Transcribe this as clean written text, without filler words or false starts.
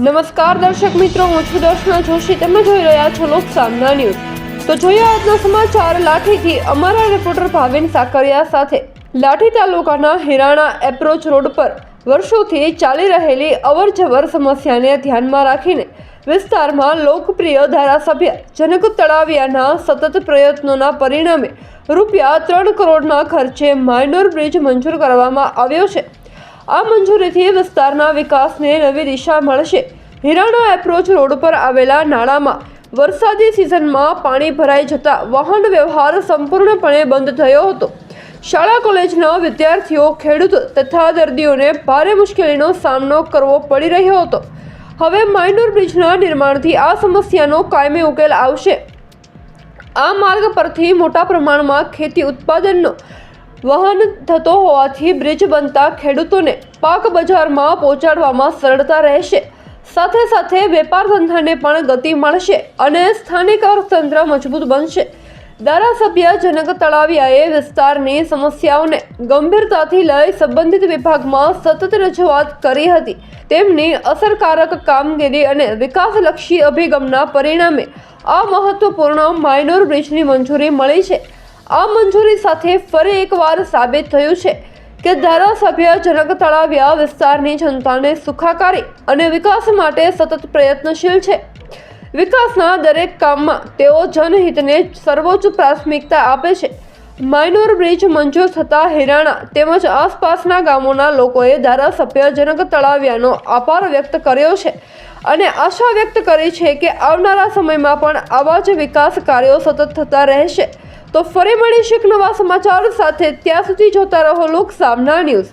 નમસ્કાર દર્શક મિત્રો, હું છું દર્શના જોશી. તમે જોઈ રહ્યા છો લોકસામના ન્યૂઝ. તો જોઈએ આજના સમાચાર. લાઠીથી અમારા રિપોર્ટર ભાવિન સાકરિયા સાથે. લાઠી તાલુકાના હિરાણા એપ્રોચ રોડ પર વર્ષોથી ચાલી રહેલી અવરજવર સમસ્યાને ધ્યાનમાં રાખીને વિસ્તારમાં લોકપ્રિય ધારાસભ્ય જનક તળાવિયાના સતત પ્રયત્નોના પરિણામે ₹3 કરોડના ખર્ચે માઇનોર બ્રિજ મંજૂર કરવામાં આવ્યો છે. આ મંજૂરીથી વિસ્તારના વિકાસને નવી દિશા મળશે. હિરાણા એપ્રોચ રોડ પર આવેલા નાળામાં વરસાદી સિઝનમાં પાણી ભરાઈ જતા વાહન વ્યવહાર સંપૂર્ણપણે બંધ થયો હતો. શાળા કોલેજના વિદ્યાર્થીઓ, ખેડૂતો તથા દર્દીઓને ભારે મુશ્કેલીનો સામનો કરવો પડી રહ્યો હતો. હવે માઇનોર બ્રિજના નિર્માણથી આ સમસ્યાનો કાયમી ઉકેલ આવશે. આ માર્ગ પરથી મોટા પ્રમાણમાં ખેતી ઉત્પાદનનો વહન થતો હોવાથી બ્રિજ બનતા ખેડૂતોને પાક બજારમાં પહોંચાડવામાં સરળતા રહેશે. સાથે સાથે વેપાર ધંધાને પણ ગતિ મળશે અને સ્થાનિક અર્થતંત્ર મજબૂત બનશે. ધારાસભ્ય જનક તળાવિયાએ વિસ્તારની સમસ્યાઓને ગંભીરતાથી લઈ સંબંધિત વિભાગમાં સતત રજૂઆત કરી હતી. તેમની અસરકારક કામગીરી અને વિકાસલક્ષી અભિગમના પરિણામે આ મહત્વપૂર્ણ માઇનોર બ્રિજની મંજૂરી મળી છે. આ મંજૂરી સાથે ફરી એકવાર સાબિત થયું છે કે ધારાસભ્ય જનક તળાવિયા વિસ્તારની જનતાને સુખાકારી અને વિકાસ માટે સતત પ્રયત્નશીલ છે. વિકાસના દરેક કામમાં તેઓ જનહિતને સર્વોચ્ચ પ્રાથમિકતા આપે છે. માઇનોર બ્રિજ મંજૂર થતાં હિરાણા તેમજ આસપાસના ગામોના લોકોએ ધારાસભ્ય જનક તળાવિયાનો આભાર વ્યક્ત કર્યો છે અને આશા વ્યક્ત કરી છે કે આવનારા સમયમાં પણ આવા જ વિકાસ કાર્યો સતત થતા રહેશે. તો ફરી મળીશું એક નવા સમાચાર સાથે. ત્યાં સુધી જોતા રહો લોકસામના ન્યૂઝ.